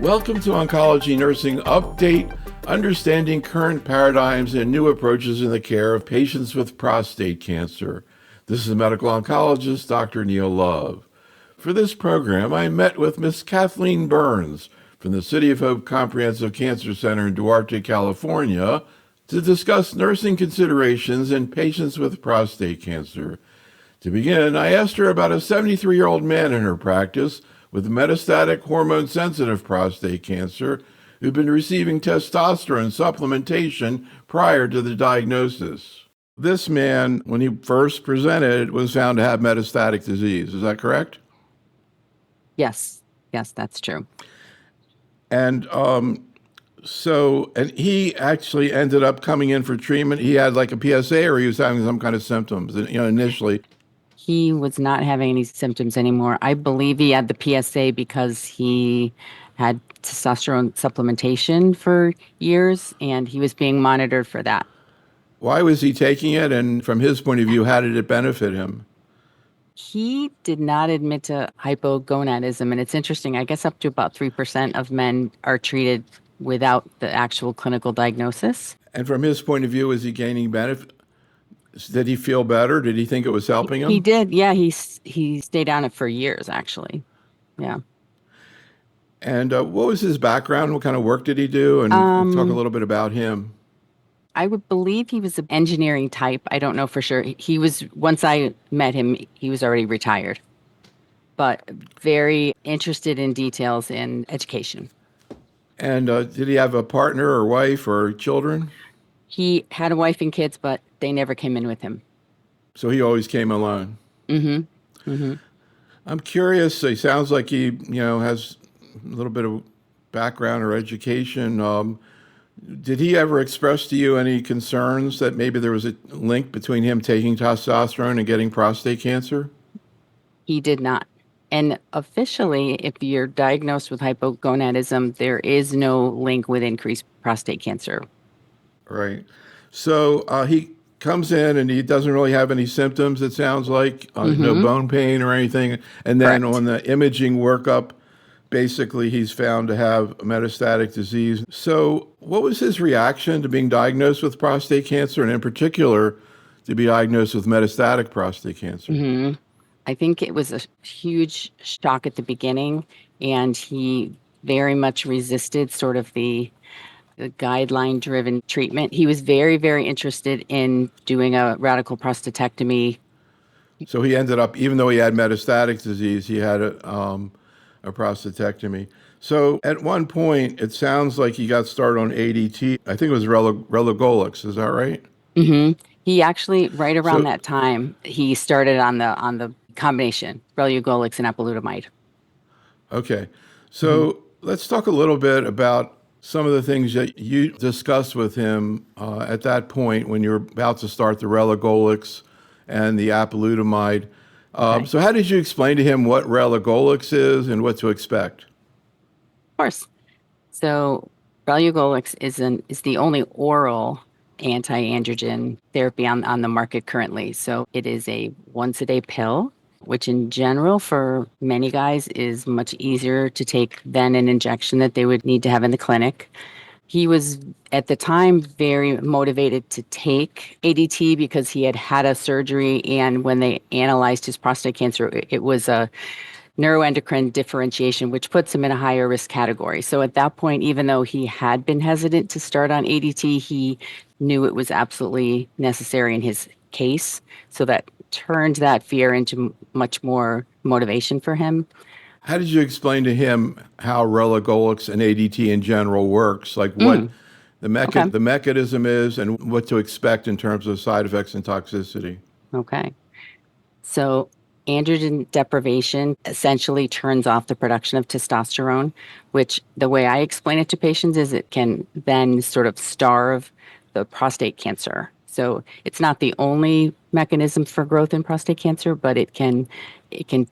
Welcome to Oncology Nursing Update, understanding current paradigms and new approaches in the care of patients with prostate cancer. This is medical oncologist Dr. Neil Love. For this program, I met with Miss Kathleen Burns from the City of Hope Comprehensive Cancer Center in Duarte, California, to discuss nursing considerations in patients with prostate cancer. To begin, I asked her about a 73-year-old man in her practice with metastatic hormone-sensitive prostate cancer who'd been receiving testosterone supplementation prior to the diagnosis. This man, when he first presented, was found to have metastatic disease. Is that correct? Yes, that's true. And and he actually ended up coming in for treatment. He had like a PSA, or he was having some kind of symptoms, initially. He was not having any symptoms anymore. I believe he had the PSA because he had testosterone supplementation for years, and he was being monitored for that. Why was he taking it? And from his point of view, how did it benefit him? He did not admit to hypogonadism, and it's interesting. I guess up to about 3% of men are treated without the actual clinical diagnosis. And from his point of view, is he gaining benefit? Did he feel better? Did he think it was helping him? He did. Yeah, he stayed on it for years, actually. Yeah. And what was his background? What kind of work did he do? And talk a little bit about him. I would believe he was an engineering type. I don't know for sure. He was, once I met him, he was already retired, but very interested in details in education. And did he have a partner or wife or children? He had a wife and kids, but they never came in with him. So he always came alone. Mm-hmm. Mm-hmm. I'm curious. He sounds like he, has a little bit of background or education. Did he ever express to you any concerns that maybe there was a link between him taking testosterone and getting prostate cancer? He did not. And officially, if you're diagnosed with hypogonadism, there is no link with increased prostate cancer. Right. So he comes in and he doesn't really have any symptoms, it sounds like, no bone pain or anything. And then Correct. On the imaging workup, basically he's found to have metastatic disease. So what was his reaction to being diagnosed with prostate cancer, and in particular to be diagnosed with metastatic prostate cancer? Mm-hmm. I think it was a huge shock at the beginning, and he very much resisted sort of the guideline-driven treatment. He was very, very interested in doing a radical prostatectomy. So he ended up, even though he had metastatic disease, he had a prostatectomy. So at one point, it sounds like he got started on ADT. I think it was relugolix. Is that right? Mm-hmm. He actually, right around that time, he started on the combination, relugolix and apalutamide. Okay. So let's talk a little bit about some of the things that you discussed with him at that point when you were about to start the relugolix and the apalutamide. Okay. So how did you explain to him what relugolix is and what to expect? Of course. So relugolix is the only oral anti-androgen therapy on the market currently. So it is a once-a-day pill, which in general for many guys is much easier to take than an injection that they would need to have in the clinic. He was at the time very motivated to take ADT because he had a surgery, and when they analyzed his prostate cancer, it was a neuroendocrine differentiation, which puts him in a higher risk category. So at that point, even though he had been hesitant to start on ADT, he knew it was absolutely necessary in his case. So that turned that fear into much more motivation for him. How did you explain to him how relugolix and ADT in general works? Like what the mechanism is and what to expect in terms of side effects and toxicity? Okay. So androgen deprivation essentially turns off the production of testosterone, which the way I explain it to patients is it can then sort of starve the prostate cancer. So it's not the only mechanism for growth in prostate cancer, but it can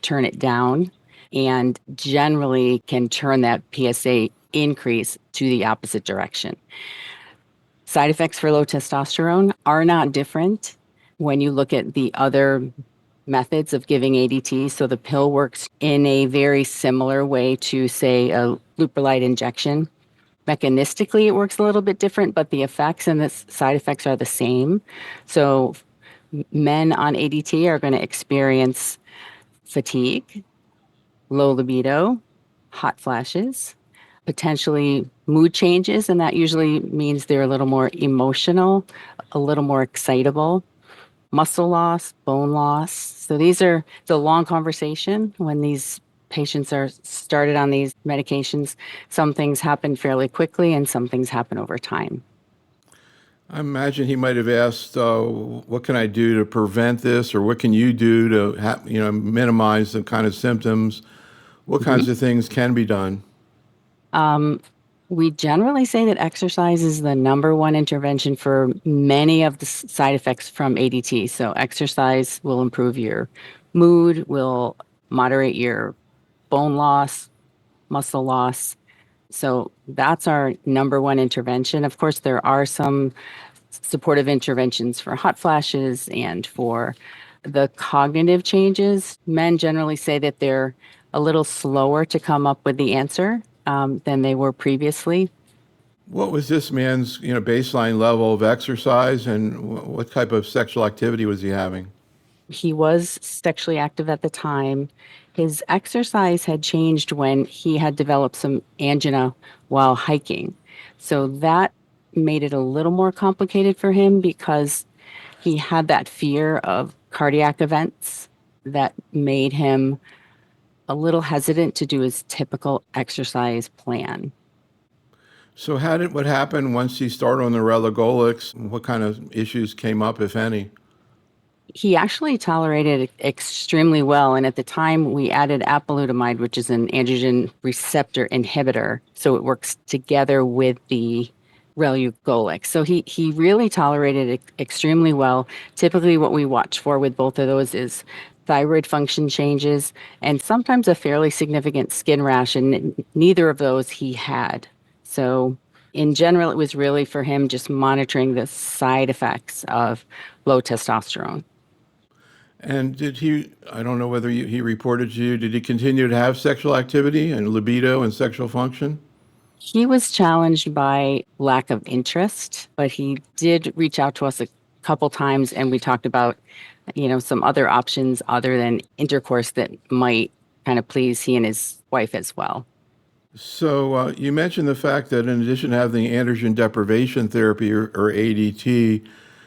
turn it down and generally can turn that PSA increase to the opposite direction. Side effects for low testosterone are not different when you look at the other methods of giving ADT. So the pill works in a very similar way to, say, a leuprolide injection. Mechanistically, it works a little bit different, but the effects and the side effects are the same. So men on ADT are going to experience fatigue, low libido, hot flashes, potentially mood changes, and that usually means they're a little more emotional, a little more excitable, muscle loss, bone loss. So it's a long conversation when these patients are started on these medications. Some things happen fairly quickly and some things happen over time. I imagine he might have asked, "What can I do to prevent this, or what can you do to minimize the kind of symptoms? What Mhm. kinds of things can be done?" Um, we generally say that exercise is the number one intervention for many of the side effects from ADT. So exercise will improve your mood, will moderate your bone loss, muscle loss. So that's our number one intervention. Of course, there are some supportive interventions for hot flashes and for the cognitive changes. Men generally say that they're a little slower to come up with the answer than they were previously. What was this man's baseline level of exercise, and what type of sexual activity was he having? He was sexually active at the time. His exercise had changed when he had developed some angina while hiking. So that made it a little more complicated for him because he had that fear of cardiac events that made him a little hesitant to do his typical exercise plan. So, what happened once he started on the relugolics? What kind of issues came up, if any? He actually tolerated it extremely well. And at the time, we added apalutamide, which is an androgen receptor inhibitor. So it works together with the relugolic. So he really tolerated it extremely well. Typically, what we watch for with both of those is thyroid function changes and sometimes a fairly significant skin rash. And neither of those he had. So in general, it was really for him just monitoring the side effects of low testosterone. And I don't know whether he reported to you, did he continue to have sexual activity and libido and sexual function? He was challenged by lack of interest, but he did reach out to us a couple times and we talked about, some other options other than intercourse that might kind of please he and his wife as well. So, you mentioned the fact that in addition to having androgen deprivation therapy or ADT,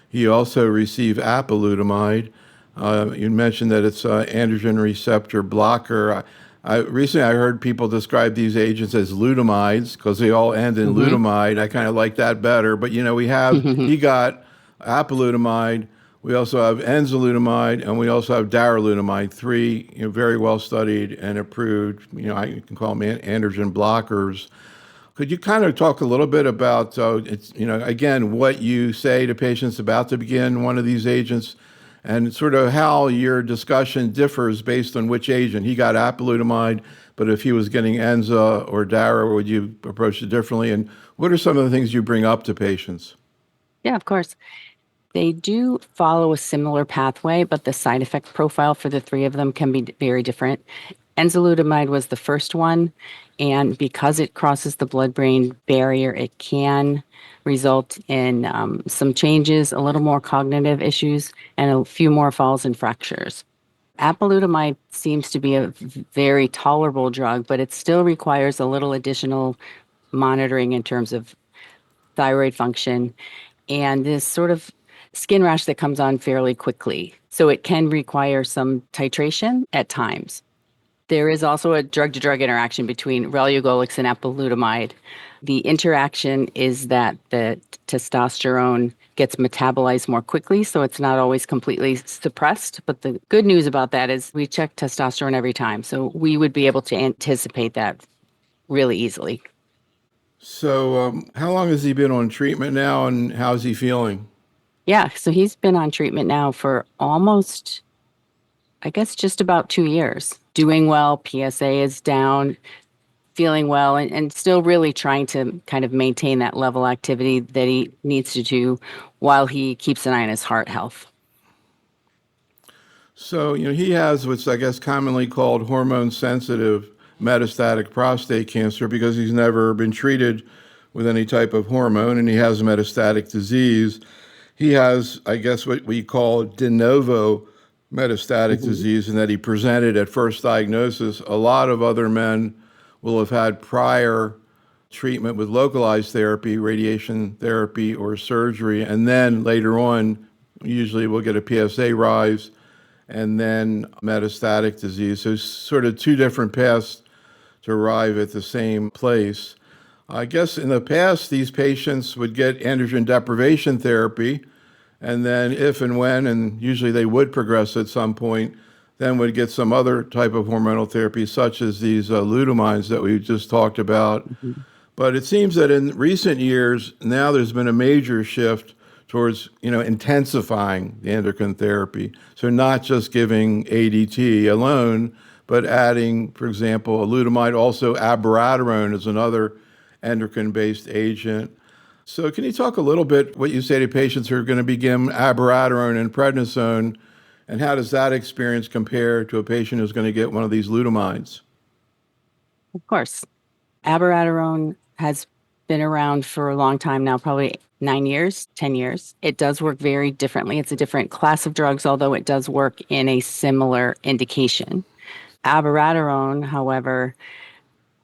he also received apalutamide. You mentioned that it's an androgen receptor blocker. Recently I heard people describe these agents as lutamides because they all end in Hmm. lutamide. I kind of like that better. But he got apalutamide. We also have enzalutamide, and we also have darolutamide, three very well studied and approved. I can call them androgen blockers. Could you kind of talk a little bit about, again, what you say to patients about to begin one of these agents and sort of how your discussion differs based on which agent? He got apalutamide, but if he was getting Enza or Dara, would you approach it differently? And what are some of the things you bring up to patients? Yeah, of course. They do follow a similar pathway, but the side effect profile for the three of them can be very different. Enzalutamide was the first one, and because it crosses the blood-brain barrier, it can result in some changes, a little more cognitive issues, and a few more falls and fractures. Apalutamide seems to be a very tolerable drug, but it still requires a little additional monitoring in terms of thyroid function and this sort of skin rash that comes on fairly quickly. So it can require some titration at times. There is also a drug to drug interaction between relugolix and apalutamide. The interaction is that the testosterone gets metabolized more quickly, so it's not always completely suppressed. But the good news about that is we check testosterone every time, so we would be able to anticipate that really easily. So, how long has he been on treatment now, and how's he feeling? Yeah, so he's been on treatment now for almost, I guess, just about 2 years. Doing well, PSA is down, feeling well, and still really trying to kind of maintain that level activity that he needs to do while he keeps an eye on his heart health. So, he has what's, I guess, commonly called hormone sensitive metastatic prostate cancer because he's never been treated with any type of hormone and he has metastatic disease. He has, I guess, what we call de novo metastatic Mhm. disease, and that he presented at first diagnosis. A lot of other men will have had prior treatment with localized therapy, radiation therapy, or surgery, and then later on, usually we'll get a PSA rise and then metastatic disease. So, sort of two different paths to arrive at the same place. I guess in the past, these patients would get androgen deprivation therapy, and then if and when, and usually they would progress at some point, then would get some other type of hormonal therapy, such as these lutamines that we just talked about. Mhm. But it seems that in recent years, now there's been a major shift towards, intensifying the endocrine therapy. So not just giving ADT alone, but adding, for example, a lutamide. Also, abiraterone is another endocrine-based agent. So can you talk a little bit what you say to patients who are going to begin abiraterone and prednisone, and how does that experience compare to a patient who's going to get one of these lutamides? Of course. Abiraterone has been around for a long time now, probably 9 years, 10 years. It does work very differently. It's a different class of drugs, although it does work in a similar indication. Abiraterone, however,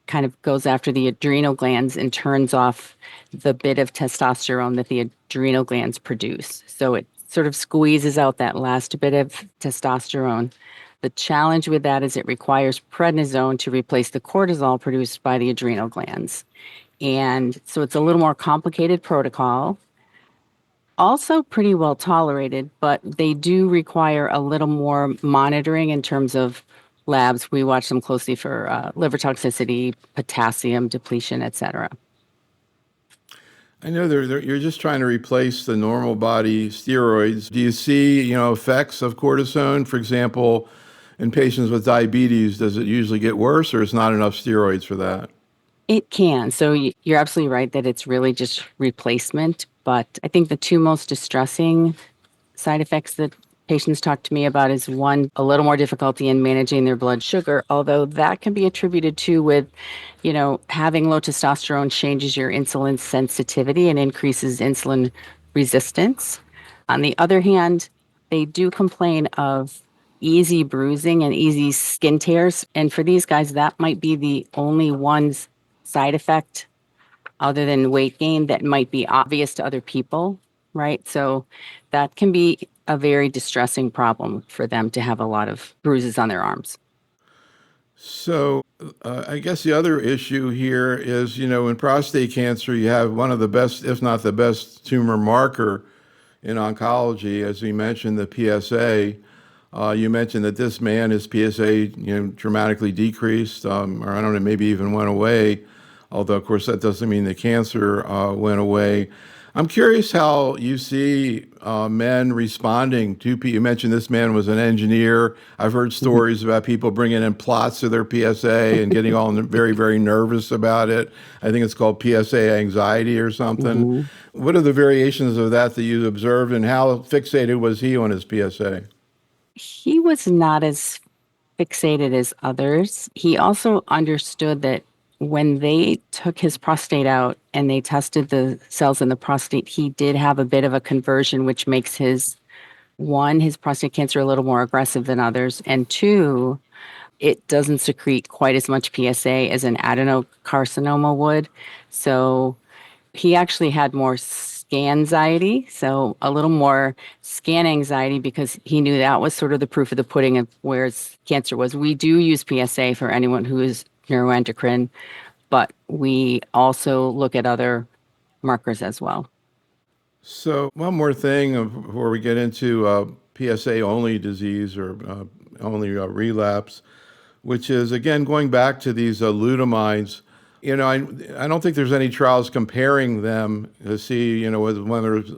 kind of goes after the adrenal glands and turns off the bit of testosterone that the adrenal glands produce. So it sort of squeezes out that last bit of testosterone. The challenge with that is it requires prednisone to replace the cortisol produced by the adrenal glands. And so it's a little more complicated protocol. Also pretty well tolerated, but they do require a little more monitoring in terms of labs. We watch them closely for liver toxicity, potassium depletion, et cetera. I know you're just trying to replace the normal body steroids. Do you see, effects of cortisone? For example, in patients with diabetes, does it usually get worse or is not enough steroids for that? It can. So you're absolutely right that it's really just replacement. But I think the two most distressing side effects that patients talk to me about is one, a little more difficulty in managing their blood sugar, although that can be attributed to with, having low testosterone changes your insulin sensitivity and increases insulin resistance. On the other hand, they do complain of easy bruising and easy skin tears. And for these guys, that might be the only one side effect other than weight gain that might be obvious to other people, right? So that can be a very distressing problem for them to have a lot of bruises on their arms. So, I guess the other issue here is, in prostate cancer, you have one of the best, if not the best, tumor marker in oncology, as we mentioned, the PSA. You mentioned that this man, his PSA, dramatically decreased, or I don't know, maybe even went away. Although, of course, that doesn't mean the cancer went away. I'm curious how you see men responding to You mentioned this man was an engineer. I've heard stories about people bringing in plots of their PSA and getting all very, very nervous about it. I think it's called PSA anxiety or something. Mhm. What are the variations of that you observed, and how fixated was he on his PSA? He was not as fixated as others. He also understood that when they took his prostate out and they tested the cells in the prostate, he did have a bit of a conversion, which makes his prostate cancer a little more aggressive than others. And two, it doesn't secrete quite as much PSA as an adenocarcinoma would. So he actually had more scan anxiety, so a little more scan anxiety because he knew that was sort of the proof of the pudding of where his cancer was. We do use PSA for anyone who is neuroendocrine, but we also look at other markers as well. So, one more thing before we get into PSA only disease or only relapse, which is again going back to these lutamides. I don't think there's any trials comparing them to see, whether it's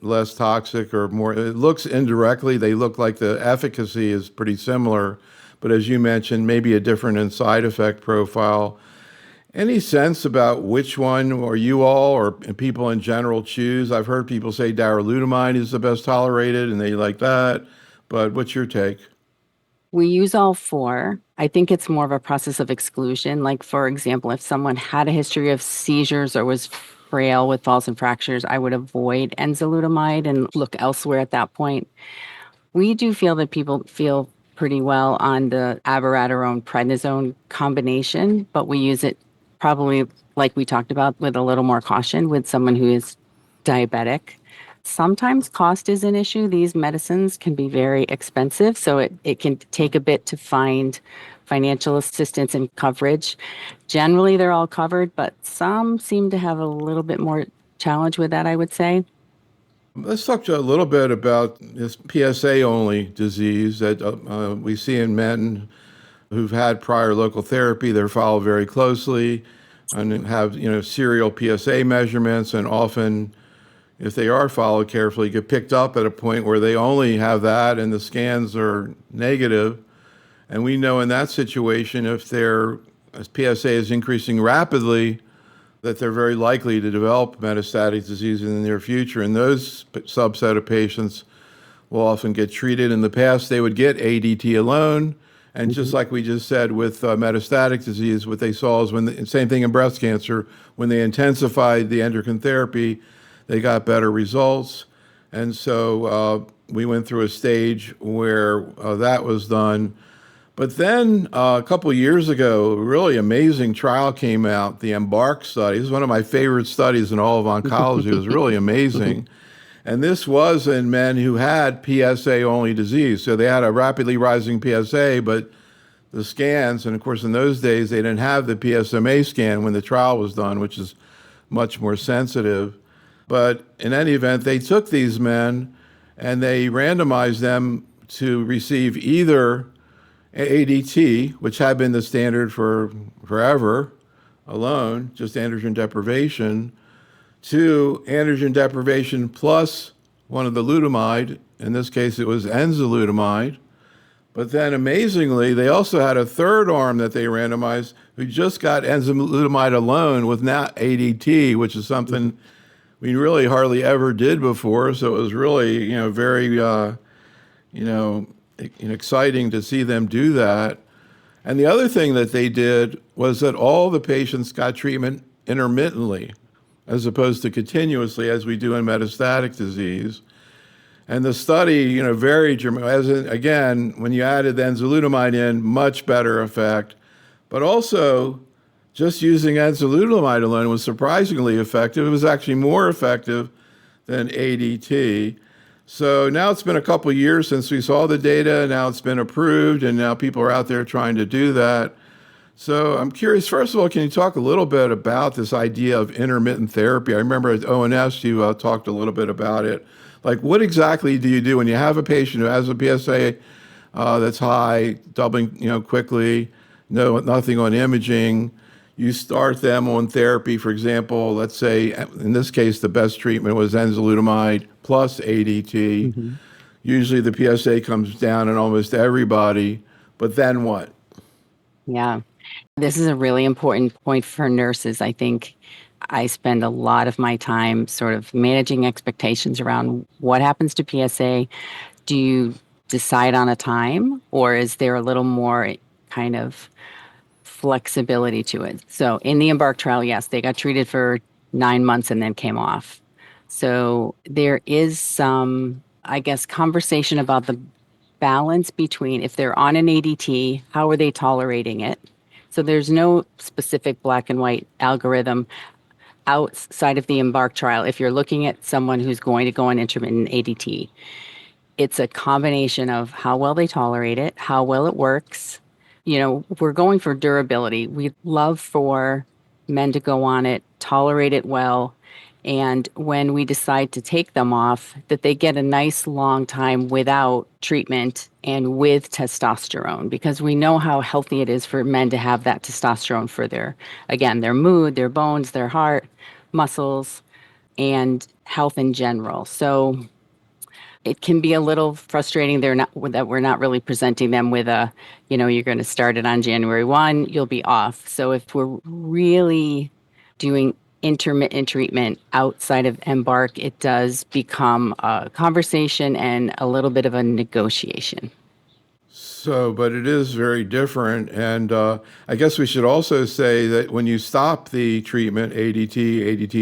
less toxic or more. It looks indirectly, they look like the efficacy is pretty similar, but as you mentioned, maybe a different in side effect profile. Any sense about which one, or you all, or people in general choose? I've heard people say darolutamide is the best tolerated, and they like that. But what's your take? We use all four. I think it's more of a process of exclusion. Like, for example, if someone had a history of seizures or was frail with falls and fractures, I would avoid enzalutamide and look elsewhere at that point. We do feel that people feel pretty well on the abiraterone prednisone combination, but we use it probably, like we talked about, with a little more caution with someone who is diabetic. Sometimes cost is an issue. These medicines can be very expensive, so it can take a bit to find financial assistance and coverage. Generally, they're all covered, but some seem to have a little bit more challenge with that, I would say. Let's talk a little bit about this PSA only disease that we see in men who've had prior local therapy. They're followed very closely and have, serial PSA measurements, and often, if they are followed carefully, get picked up at a point where they only have that and the scans are negative. And we know in that situation, if their PSA is increasing rapidly, that they're very likely to develop metastatic disease in the near future. And those subset of patients will often get treated. In the past, they would get ADT alone. And just like we just said with metastatic disease, what they saw is same thing in breast cancer, when they intensified the endocrine therapy, they got better results. And so we went through a stage where that was done. But then a couple of years ago, a really amazing trial came out, the Embark study. This is one of my favorite studies in all of oncology. It was really amazing. And this was in men who had PSA-only disease. So they had a rapidly rising PSA, but the scans, and of course in those days, they didn't have the PSMA scan when the trial was done, which is much more sensitive. But in any event, they took these men and they randomized them to receive either ADT, which had been the standard for forever alone, just androgen deprivation, to androgen deprivation plus one of the lutamide. In this case, it was enzalutamide. But then amazingly, they also had a third arm that they randomized who just got enzalutamide alone with not ADT, which is something we really hardly ever did before. So it was really, very, exciting to see them do that. And the other thing that they did was that all the patients got treatment intermittently, as opposed to continuously, as we do in metastatic disease. And the study, very dramatic. Again, when you added the enzalutamide in, much better effect. But also, just using enzalutamide alone was surprisingly effective. It was actually more effective than ADT. So now it's been a couple of years since we saw the data. Now it's been approved, and now people are out there trying to do that. So I'm curious, first of all, can you talk a little bit about this idea of intermittent therapy? I remember at ONS you talked a little bit about it. Like, what exactly do you do when you have a patient who has a PSA that's high, doubling, quickly, nothing on imaging? You start them on therapy, for example, let's say, in this case, the best treatment was enzalutamide plus ADT. Mm-hmm. Usually the PSA comes down in almost everybody, but then what? Yeah. This is a really important point for nurses. I think I spend a lot of my time sort of managing expectations around what happens to PSA. Do you decide on a time, or is there a little more kind of flexibility to it? So in the Embark trial, yes, they got treated for 9 months and then came off. So there is some, I guess, conversation about the balance between if they're on an ADT, how are they tolerating it? So there's no specific black and white algorithm outside of the Embark trial. If you're looking at someone who's going to go on intermittent ADT, it's a combination of how well they tolerate it, how well it works. We're going for durability. We love for men to go on it, tolerate it well, and when we decide to take them off, that they get a nice long time without treatment and with testosterone, because we know how healthy it is for men to have that testosterone for their mood, their bones, their heart, muscles, and health in general. So it can be a little frustrating that we're not really presenting them with you're going to start it on January 1, you'll be off. So if we're really doing intermittent treatment outside of Embark, it does become a conversation and a little bit of a negotiation. So, but it is very different. And I guess we should also say that when you stop the treatment, ADT,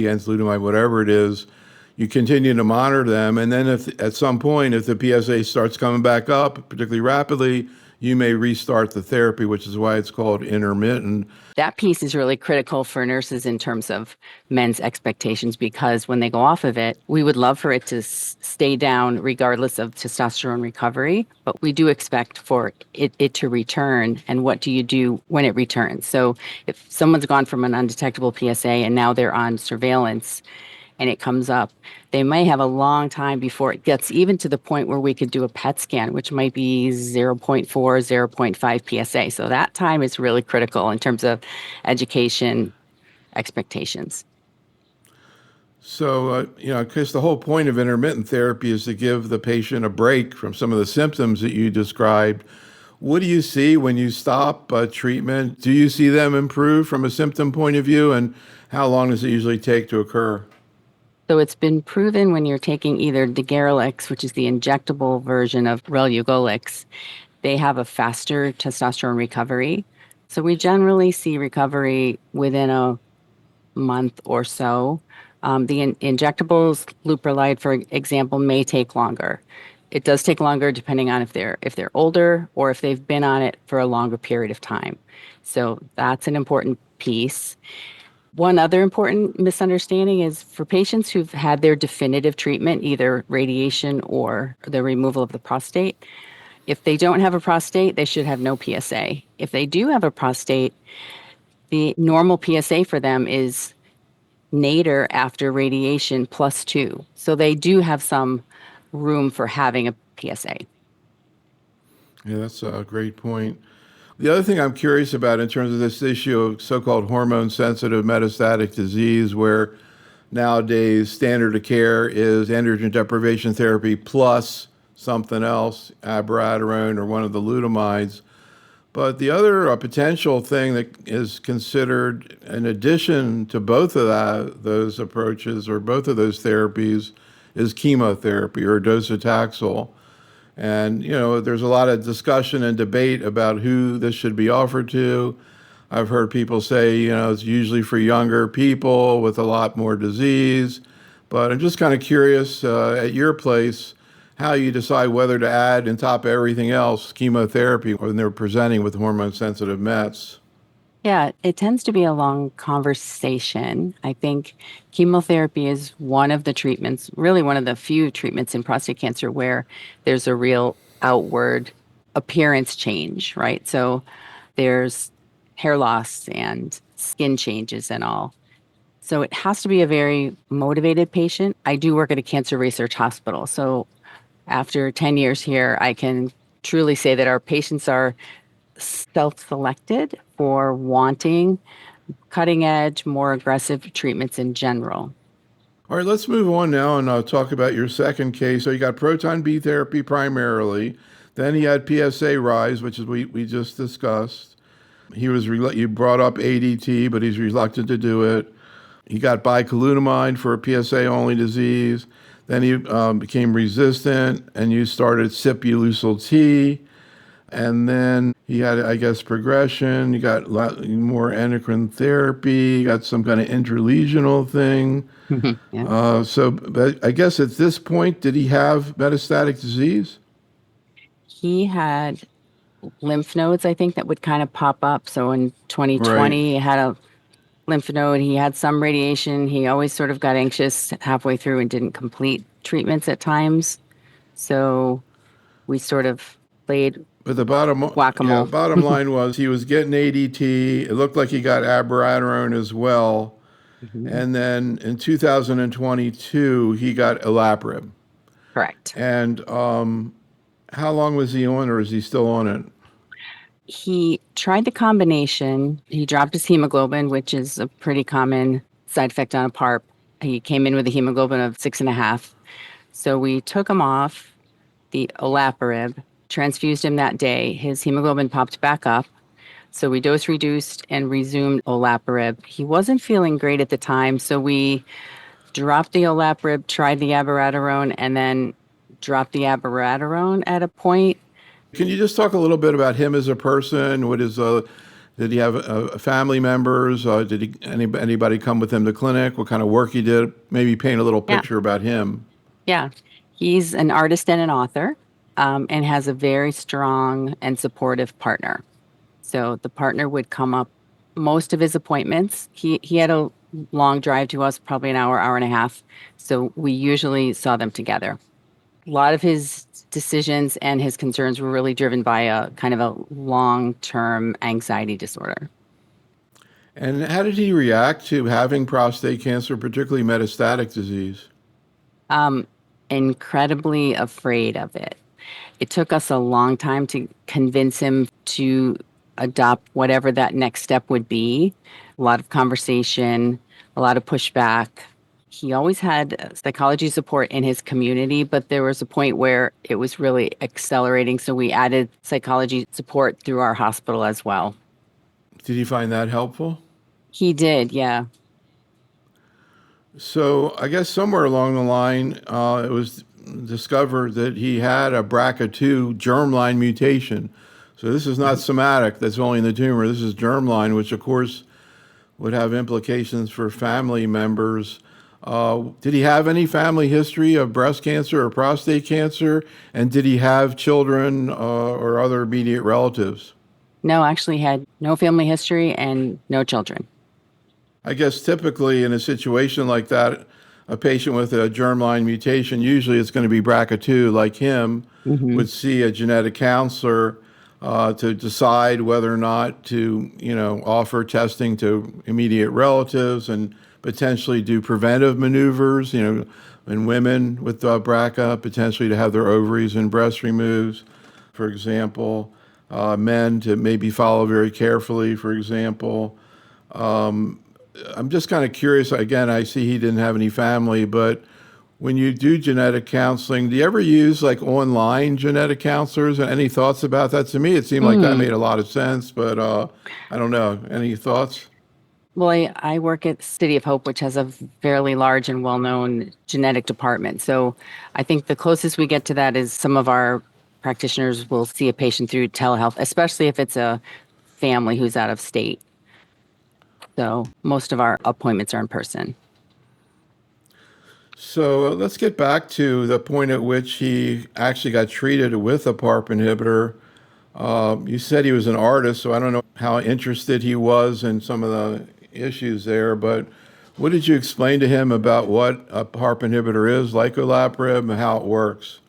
enzalutamide, whatever it is, you continue to monitor them. And then if at some point, if the PSA starts coming back up, particularly rapidly, you may restart the therapy, which is why it's called intermittent. That piece is really critical for nurses in terms of men's expectations, because when they go off of it, we would love for it to stay down regardless of testosterone recovery, but we do expect for it to return. And what do you do when it returns? So if someone's gone from an undetectable PSA and now they're on surveillance and it comes up, they may have a long time before it gets even to the point where we could do a PET scan, which might be 0.4, 0.5 PSA. So that time is really critical in terms of education expectations. So, because the whole point of intermittent therapy is to give the patient a break from some of the symptoms that you described. What do you see when you stop treatment? Do you see them improve from a symptom point of view? And how long does it usually take to occur? So it's been proven when you're taking either Degarelix, which is the injectable version of relugolix, they have a faster testosterone recovery. So we generally see recovery within a month or so. Injectables, Leuprolide, for example, may take longer. It does take longer depending on if they're older or if they've been on it for a longer period of time. So that's an important piece. One other important misunderstanding is for patients who've had their definitive treatment, either radiation or the removal of the prostate, if they don't have a prostate, they should have no PSA. If they do have a prostate, the normal PSA for them is nadir after radiation +2. So they do have some room for having a PSA. Yeah, that's a great point. The other thing I'm curious about in terms of this issue of so-called hormone-sensitive metastatic disease, where nowadays standard of care is androgen deprivation therapy plus something else, abiraterone or one of the lutamides. But the other potential thing that is considered in addition to both of those approaches or both of those therapies is chemotherapy or docetaxel. And, there's a lot of discussion and debate about who this should be offered to. I've heard people say, it's usually for younger people with a lot more disease. But I'm just kind of curious at your place, how you decide whether to add on top of everything else chemotherapy when they're presenting with hormone-sensitive Mets. Yeah, it tends to be a long conversation. I think chemotherapy is one of the treatments, really one of the few treatments in prostate cancer where there's a real outward appearance change, right? So there's hair loss and skin changes and all. So it has to be a very motivated patient. I do work at a cancer research hospital. So after 10 years here, I can truly say that our patients are self-selected for wanting cutting edge, more aggressive treatments in general. All right, let's move on now and talk about your second case. So you got proton beam therapy primarily. Then he had PSA rise, which is we just discussed. You brought up ADT, but he's reluctant to do it. He got bicalutamide for a PSA-only disease. Then he became resistant, and you started Sipuleucel-T. And then he had, I guess, progression. You got more endocrine therapy. You got some kind of intralesional thing. Yeah. But I guess at this point, did he have metastatic disease? He had lymph nodes, I think, that would kind of pop up. So in 2020, Right. he had a lymph node. He had some radiation. He always sort of got anxious halfway through and didn't complete treatments at times. So we sort of played But the whack-a-mole. bottom line was he was getting ADT. It looked like he got abiraterone as well. Mhm. And then in 2022, he got olaparib. Correct. And how long was he on, or is he still on it? He tried the combination. He dropped his hemoglobin, which is a pretty common side effect on a PARP. He came in with a hemoglobin of 6.5. So we took him off the olaparib, transfused him that day. His hemoglobin popped back up. So we dose reduced and resumed olaparib. He wasn't feeling great at the time, so we dropped the olaparib, tried the abiraterone, and then dropped the abiraterone at a point Can you just talk a little bit about him as a person? Did he have family members? Anybody come with him to clinic? What kind of work he did? Maybe paint a little Yeah, picture about him. yeah. He's an artist and an author, and has a very strong and supportive partner. So the partner would come up most of his appointments. He had a long drive to us, probably an hour, hour and a half. So we usually saw them together. A lot of his decisions and his concerns were really driven by a kind of a long-term anxiety disorder. And how did he react to having prostate cancer, particularly metastatic disease? Um, Incredibly afraid of it. It took us a long time to convince him to adopt whatever that next step would be. A lot of conversation, a lot of pushback. He always had psychology support in his community, but there was a point where it was really accelerating. So we added psychology support through our hospital as well. Did he find that helpful? He did, yeah. So I guess somewhere along the line, it was discovered that he had a BRCA2 germline mutation. So this is not somatic, that's only in the tumor. This is germline, which of course would have implications for family members. Did he have any family history of breast cancer or prostate cancer? And did he have children or other immediate relatives? No, actually had no family history and no children. I guess typically in a situation like that, a patient with a germline mutation, usually it's going to be BRCA2, like him, Hmm. would see a genetic counselor to decide whether or not to, offer testing to immediate relatives and potentially do preventive maneuvers, in women with BRCA, potentially to have their ovaries and breasts removed, for example. Men to maybe follow very carefully, for example. I'm just kind of curious. Again, I see he didn't have any family, but when you do genetic counseling, do you ever use like online genetic counselors? And any thoughts about that? To me, it seemed like that made a lot of sense, but I don't know. Any thoughts? Well, I work at City of Hope, which has a fairly large and well-known genetic department. So I think the closest we get to that is some of our practitioners will see a patient through telehealth, especially if it's a family who's out of state. So most of our appointments are in person. So let's get back to the point at which he actually got treated with a PARP inhibitor. You said he was an artist, so I don't know how interested he was in some of the issues there, but what did you explain to him about what a PARP inhibitor is, like olaparib, and how it works?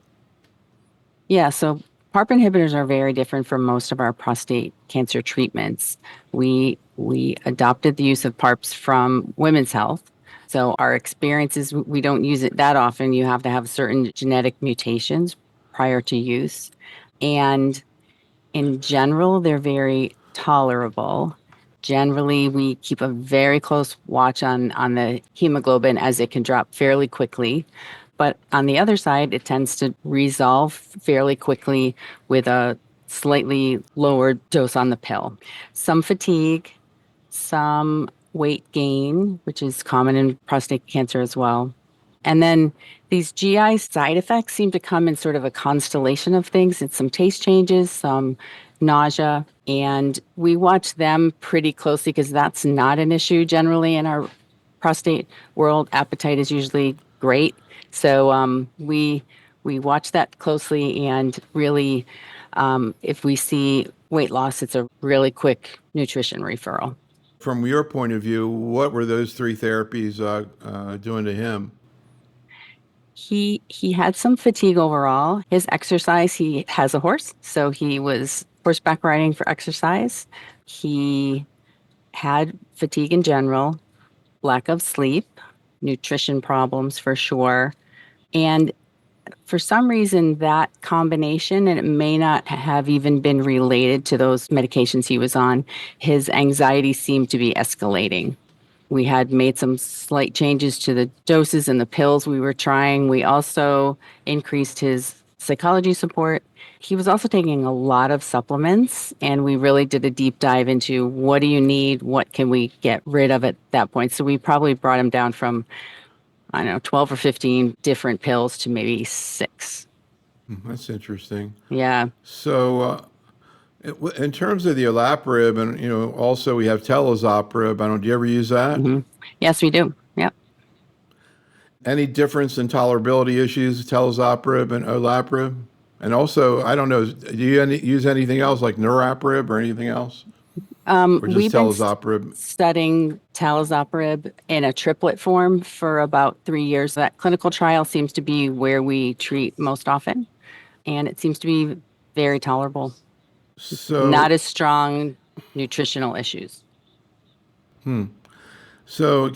Yeah, so PARP inhibitors are very different from most of our prostate cancer treatments. We adopted the use of PARPs from Women's Health. So our experience is we don't use it that often. You have to have certain genetic mutations prior to use. And in general, they're very tolerable. Generally, we keep a very close watch on the hemoglobin as it can drop fairly quickly. But on the other side, it tends to resolve fairly quickly with a slightly lower dose on the pill. Some fatigue, some weight gain, which is common in prostate cancer as well. And then these GI side effects seem to come in sort of a constellation of things. It's some taste changes, some nausea, and we watch them pretty closely because that's not an issue generally in our prostate world. Appetite is usually great. So we watch that closely, and really, if we see weight loss, it's a really quick nutrition referral. From your point of view, what were those three therapies doing to him? He had some fatigue overall. His exercise, he has a horse, so he was horseback riding for exercise. He had fatigue in general, lack of sleep, nutrition problems for sure. And for some reason, that combination, and it may not have even been related to those medications he was on, his anxiety seemed to be escalating. We had made some slight changes to the doses and the pills we were trying. We also increased his psychology support. He was also taking a lot of supplements, and we really did a deep dive into what do you need? What can we get rid of at that point? So we probably brought him down from, I don't know, 12 or 15 different pills to maybe 6. That's interesting. Yeah. So, in terms of the olaparib, and also we have telezoparib. I don't. Do you ever use that? hmm Yes, we do. Yep. Any difference in tolerability issues, telezoparib and olaparib? And also, I don't know, do you use anything else like niraparib or anything else, or just We've been telezoparib? studying talazoparib in a triplet form for about 3 years. That clinical trial seems to be where we treat most often, and it seems to be very tolerable. Not So, as strong nutritional issues. so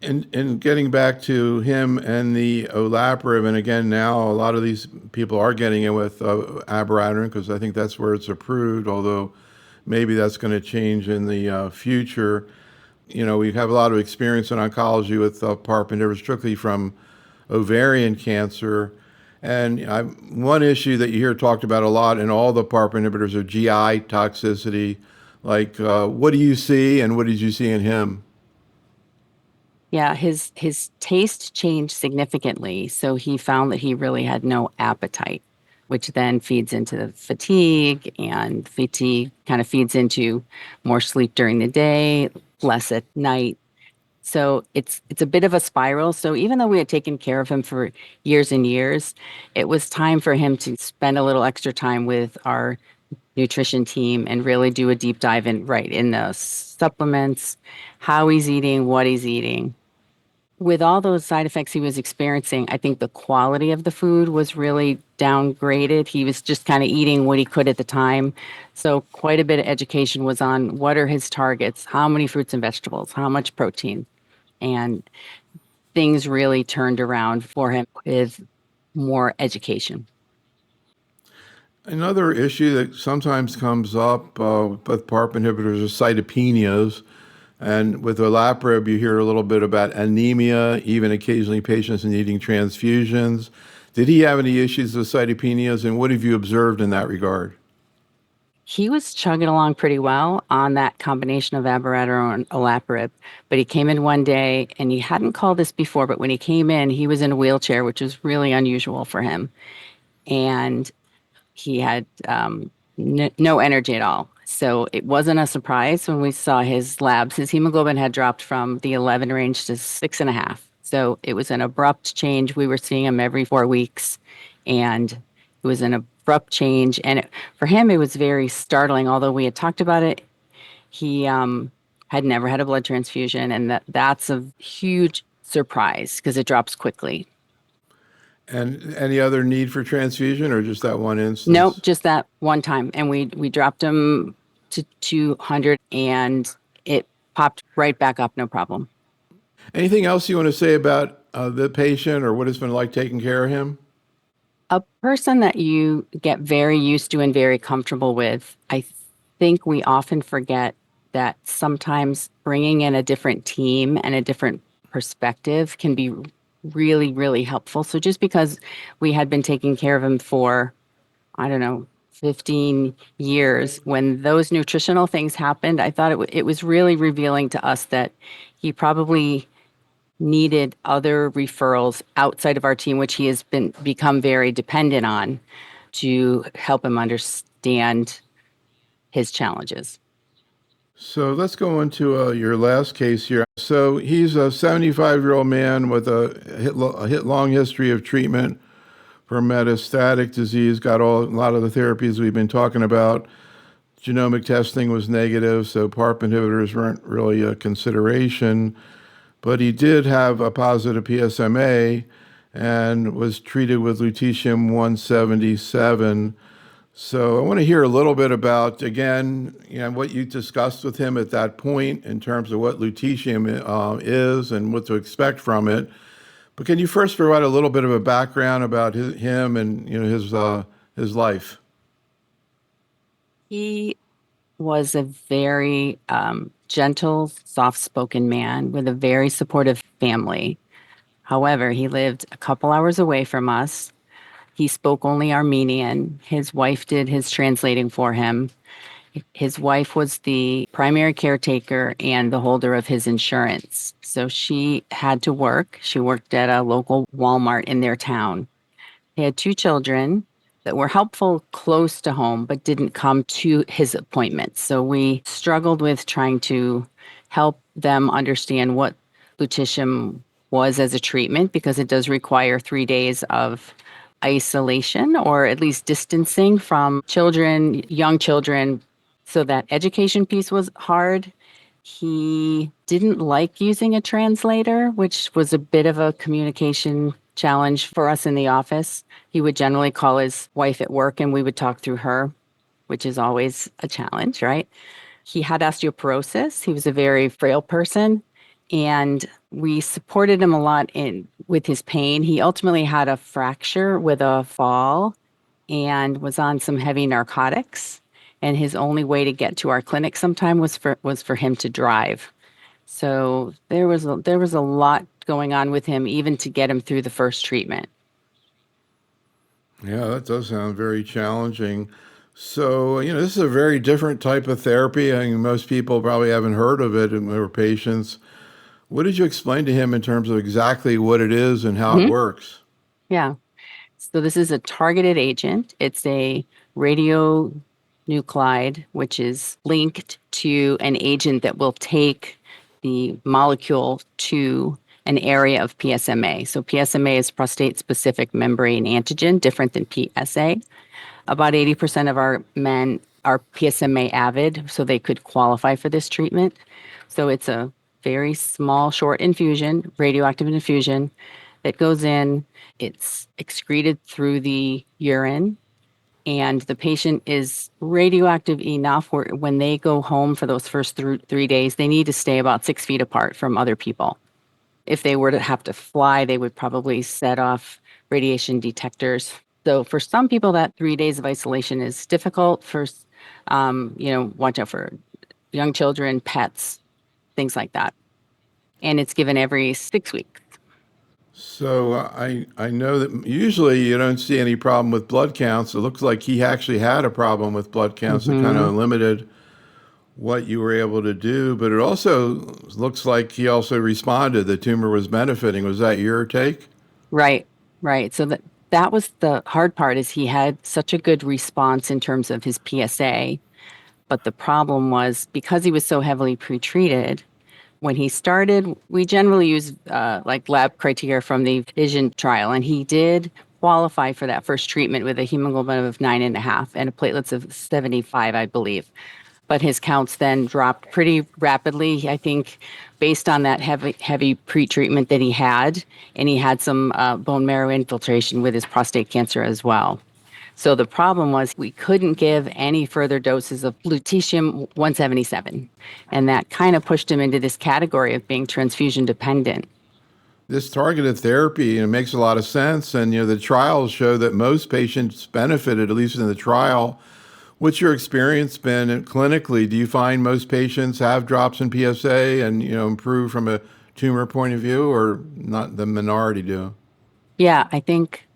in getting back to him and the olaparib, and again now a lot of these people are getting it with abiraterone because I think that's where it's approved. Although maybe that's going to change in the future. We have a lot of experience in oncology with PARP inhibitors, strictly from ovarian cancer. And one issue that you hear talked about a lot in all the PARP inhibitors are GI toxicity. Like, what do you see, and what did you see in him? Yeah, his taste changed significantly. So he found that he really had no appetite, which then feeds into the fatigue, and fatigue kind of feeds into more sleep during the day, less at night. So it's a bit of a spiral. So even though we had taken care of him for years and years, it was time for him to spend a little extra time with our nutrition team and really do a deep dive in the supplements, how he's eating, what he's eating. With all those side effects he was experiencing, I think the quality of the food was really downgraded. He was just kind of eating what he could at the time. So, quite a bit of education was on what are his targets, how many fruits and vegetables, how much protein. And things really turned around for him with more education. Another issue that sometimes comes up with PARP inhibitors is cytopenias. And with olaparib, you hear a little bit about anemia, even occasionally patients needing transfusions. Did he have any issues with cytopenias, and what have you observed in that regard? He was chugging along pretty well on that combination of abiraterone and olaparib, but he came in one day and he hadn't called this before, but when he came in, he was in a wheelchair, which was really unusual for him. And he had no energy at all. So it wasn't a surprise when we saw his labs. His hemoglobin had dropped from the 11 range to 6.5. So it was an abrupt change. We were seeing him every 4 weeks, and it was an abrupt change. And for him, it was very startling. Although we had talked about it, he had never had a blood transfusion, and that's a huge surprise because it drops quickly. And any other need for transfusion, or just that one Nope, instance? just that one time. And we dropped him to 200 and it popped right back up, no problem. Anything else you want to say about the patient or what it's been like taking care of him? A person that you get very used to and very comfortable with, I think we often forget that sometimes bringing in a different team and a different perspective can be really, really helpful. So just because we had been taking care of him for, I don't know, 15 years, when those nutritional things happened, I thought it was really revealing to us that he probably needed other referrals outside of our team, which he has become very dependent on to help him understand his challenges. So let's go into your last case here. So he's a 75-year-old man with a hit long history of treatment for metastatic disease, got a lot of the therapies we've been talking about. Genomic testing was negative, so PARP inhibitors weren't really a consideration. But he did have a positive PSMA and was treated with lutetium 177. So I want to hear a little bit about, again, what you discussed with him at that point in terms of what lutetium is and what to expect from it. But can you first provide a little bit of a background about him and his life? He was a very gentle, soft spoken man with a very supportive family. However, he lived a couple hours away from us. He spoke only Armenian. His wife did his translating for him. His wife was the primary caretaker and the holder of his insurance. So she had to work. She worked at a local Walmart in their town. They had two children. that were helpful close to home, but didn't come to his appointments. So we struggled with trying to help them understand what lutetium was as a treatment, because it does require 3 days of isolation or at least distancing from children, young children. So that education piece was hard. He didn't like using a translator, which was a bit of a communication challenge for us in the office. He would generally call his wife at work and we would talk through her, which is always a challenge, right? He had osteoporosis. He was a very frail person, and we supported him a lot in with his pain. He ultimately had a fracture with a fall and was on some heavy narcotics. And his only way to get to our clinic sometime was for him to drive. So there was a lot going on with him, even to get him through the first treatment. Yeah, that does sound very challenging. So, this is a very different type of therapy. I mean, most people probably haven't heard of it in their patients. What did you explain to him in terms of exactly what it is and how it Hmm. works? Yeah. So this is a targeted agent. It's a radionuclide, which is linked to an agent that will take the molecule to an area of PSMA. So PSMA is prostate-specific membrane antigen, different than PSA. About 80% of our men are PSMA avid, so they could qualify for this treatment. So it's a very small, short infusion, radioactive infusion that goes in. It's excreted through the urine, and the patient is radioactive enough where when they go home for those first 3 days, they need to stay about 6 feet apart from other people. If they were to have to fly, they would probably set off radiation detectors. So for some people, that 3 days of isolation is difficult. Watch out for young children, pets, things like that. And it's given every 6 weeks. So I know that usually you don't see any problem with blood counts. It looks like he actually had a problem with blood counts that kind Hmm. of limited what you were able to do, but it also looks like he also responded. The tumor was benefiting. Was that your take? Right, right. So that was the hard part, is he had such a good response in terms of his PSA, but the problem was because he was so heavily pretreated. When he started, we generally use like lab criteria from the Vision trial, and he did qualify for that first treatment with a hemoglobin of 9.5 and a platelets of 75, I believe. But his counts then dropped pretty rapidly, I think, based on that heavy pretreatment that he had, and he had some bone marrow infiltration with his prostate cancer as well. So the problem was we couldn't give any further doses of lutetium 177. And that kind of pushed him into this category of being transfusion dependent. This targeted therapy, makes a lot of sense. And, the trials show that most patients benefited, at least in the trial. What's your experience been clinically? Do you find most patients have drops in PSA and, improve from a tumor point of view, or not the minority do? Yeah, I think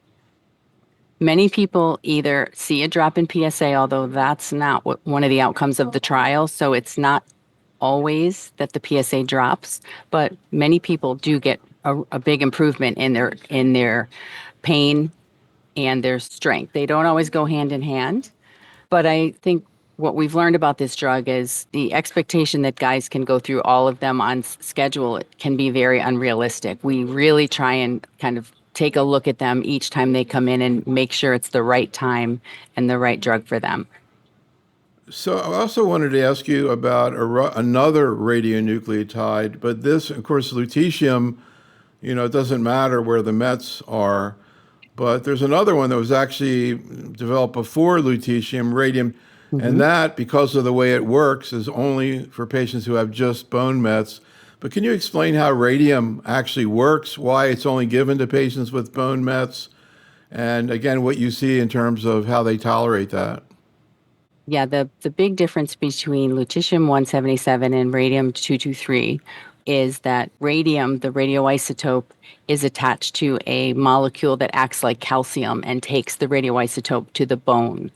many people either see a drop in PSA, although that's not one of the outcomes of the trial. So it's not always that the PSA drops, but many people do get a big improvement in their pain and their strength. They don't always go hand in hand. But I think what we've learned about this drug is the expectation that guys can go through all of them on schedule can be very unrealistic. We really try and kind of take a look at them each time they come in and make sure it's the right time and the right drug for them. So I also wanted to ask you about another radionucleotide, but this, of course, lutetium, it doesn't matter where the Mets are, but there's another one that was actually developed before lutetium, radium, and Hmm. that, because of the way it works, is only for patients who have just bone Mets. But can you explain how radium actually works, why it's only given to patients with bone Mets, and again, what you see in terms of how they tolerate that? Yeah, the big difference between lutetium 177 and radium 223 is that radium, the radioisotope, is attached to a molecule that acts like calcium and takes the radioisotope to the bone.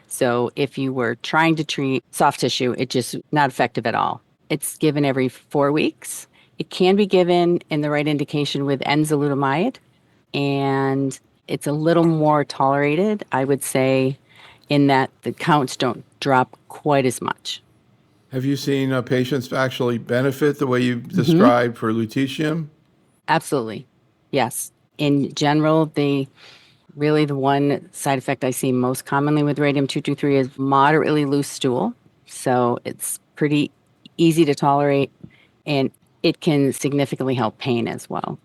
So if you were trying to treat soft tissue, it's just not effective at all. It's given every 4 weeks. It can be given in the right indication with enzalutamide, and It's a little more tolerated, I would say, in that the counts don't drop quite as much. Have you seen patients actually benefit the way you Hmm. described for lutetium? Absolutely. Yes. In general, the one side effect I see most commonly with radium-223 is moderately loose stool. So it's pretty easy to tolerate, and it can significantly help pain as well.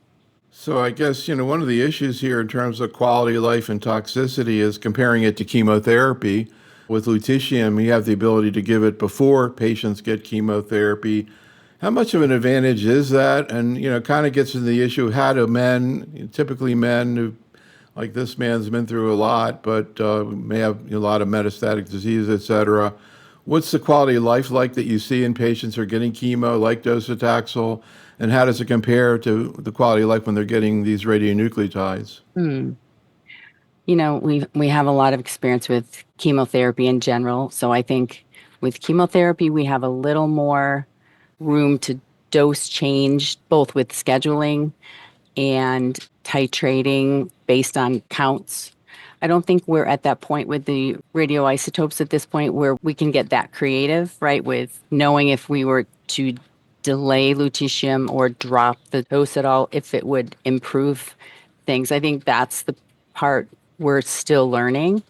So I guess, one of the issues here in terms of quality of life and toxicity is comparing it to chemotherapy. With lutetium, you have the ability to give it before patients get chemotherapy. How much of an advantage is that? And, kind of gets into the issue, how do men, typically men who, like this man's been through a lot, but may have a lot of metastatic disease, et cetera. What's the quality of life like that you see in patients who are getting chemo, like docetaxel, and how does it compare to the quality of life when they're getting these radionuclides? Hmm. We have a lot of experience with chemotherapy in general. So I think with chemotherapy, we have a little more room to dose change, both with scheduling and titrating based on counts. I don't think we're at that point with the radioisotopes at this point where we can get that creative, right? With knowing if we were to delay lutetium or drop the dose at all, if it would improve things. I think that's the part we're still learning.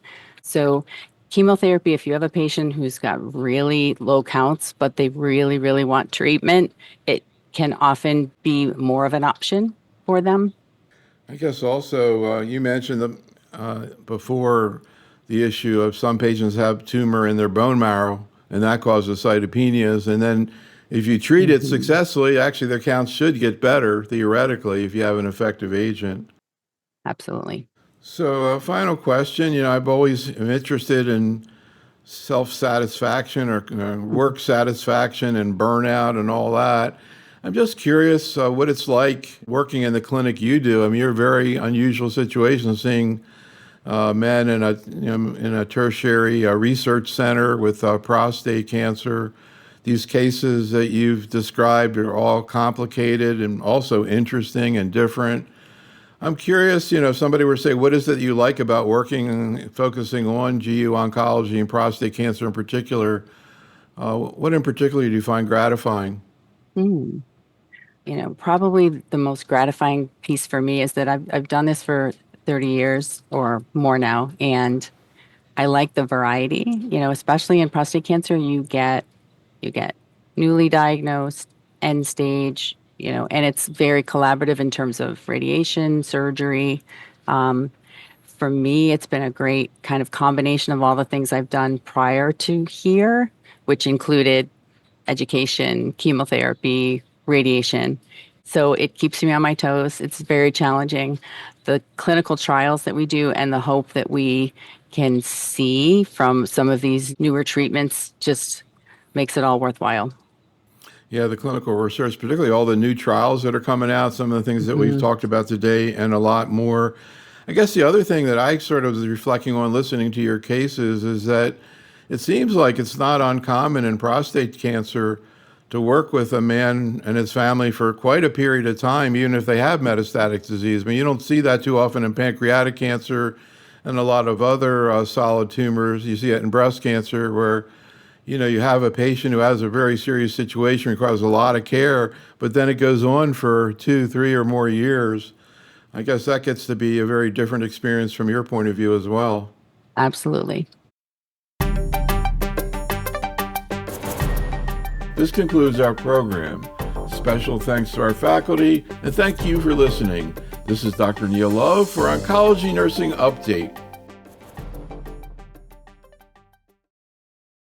So, chemotherapy, if you have a patient who's got really low counts, but they really, really want treatment, it can often be more of an option for them. I guess also you mentioned before the issue of some patients have tumor in their bone marrow, and that causes cytopenias. And then if you treat it Hmm. successfully, actually their counts should get better theoretically if you have an effective agent. Absolutely. So, final question. I've always am interested in self-satisfaction or work satisfaction and burnout and all that. I'm just curious what it's like working in the clinic you do. I mean, you're a very unusual situation seeing men in a tertiary research center with prostate cancer. These cases that you've described are all complicated and also interesting and different. I'm curious, if somebody were to say, what is it you like about working and focusing on GU oncology and prostate cancer in particular? What in particular do you find gratifying? Hmm. Probably the most gratifying piece for me is that I've done this for 30 years or more now, and I like the variety. Especially in prostate cancer, you get newly diagnosed, end stage, and it's very collaborative in terms of radiation, surgery. Um, for me, it's been a great kind of combination of all the things I've done prior to here, which included education, chemotherapy, radiation. So it keeps me on my toes. It's very challenging. The clinical trials that we do and the hope that we can see from some of these newer treatments just makes it all worthwhile. Yeah, the clinical research, particularly all the new trials that are coming out, some of the things that we've Hmm. talked about today, and a lot more. I guess the other thing that I sort of was reflecting on listening to your cases is that it seems like it's not uncommon in prostate cancer to work with a man and his family for quite a period of time, even if they have metastatic disease. I mean, you don't see that too often in pancreatic cancer and a lot of other solid tumors. You see it in breast cancer where you have a patient who has a very serious situation, requires a lot of care, but then it goes on for 2, 3, or more years. I guess that gets to be a very different experience from your point of view as well. Absolutely. This concludes our program. Special thanks to our faculty, and thank you for listening. This is Dr. Neil Love for Oncology Nursing Update.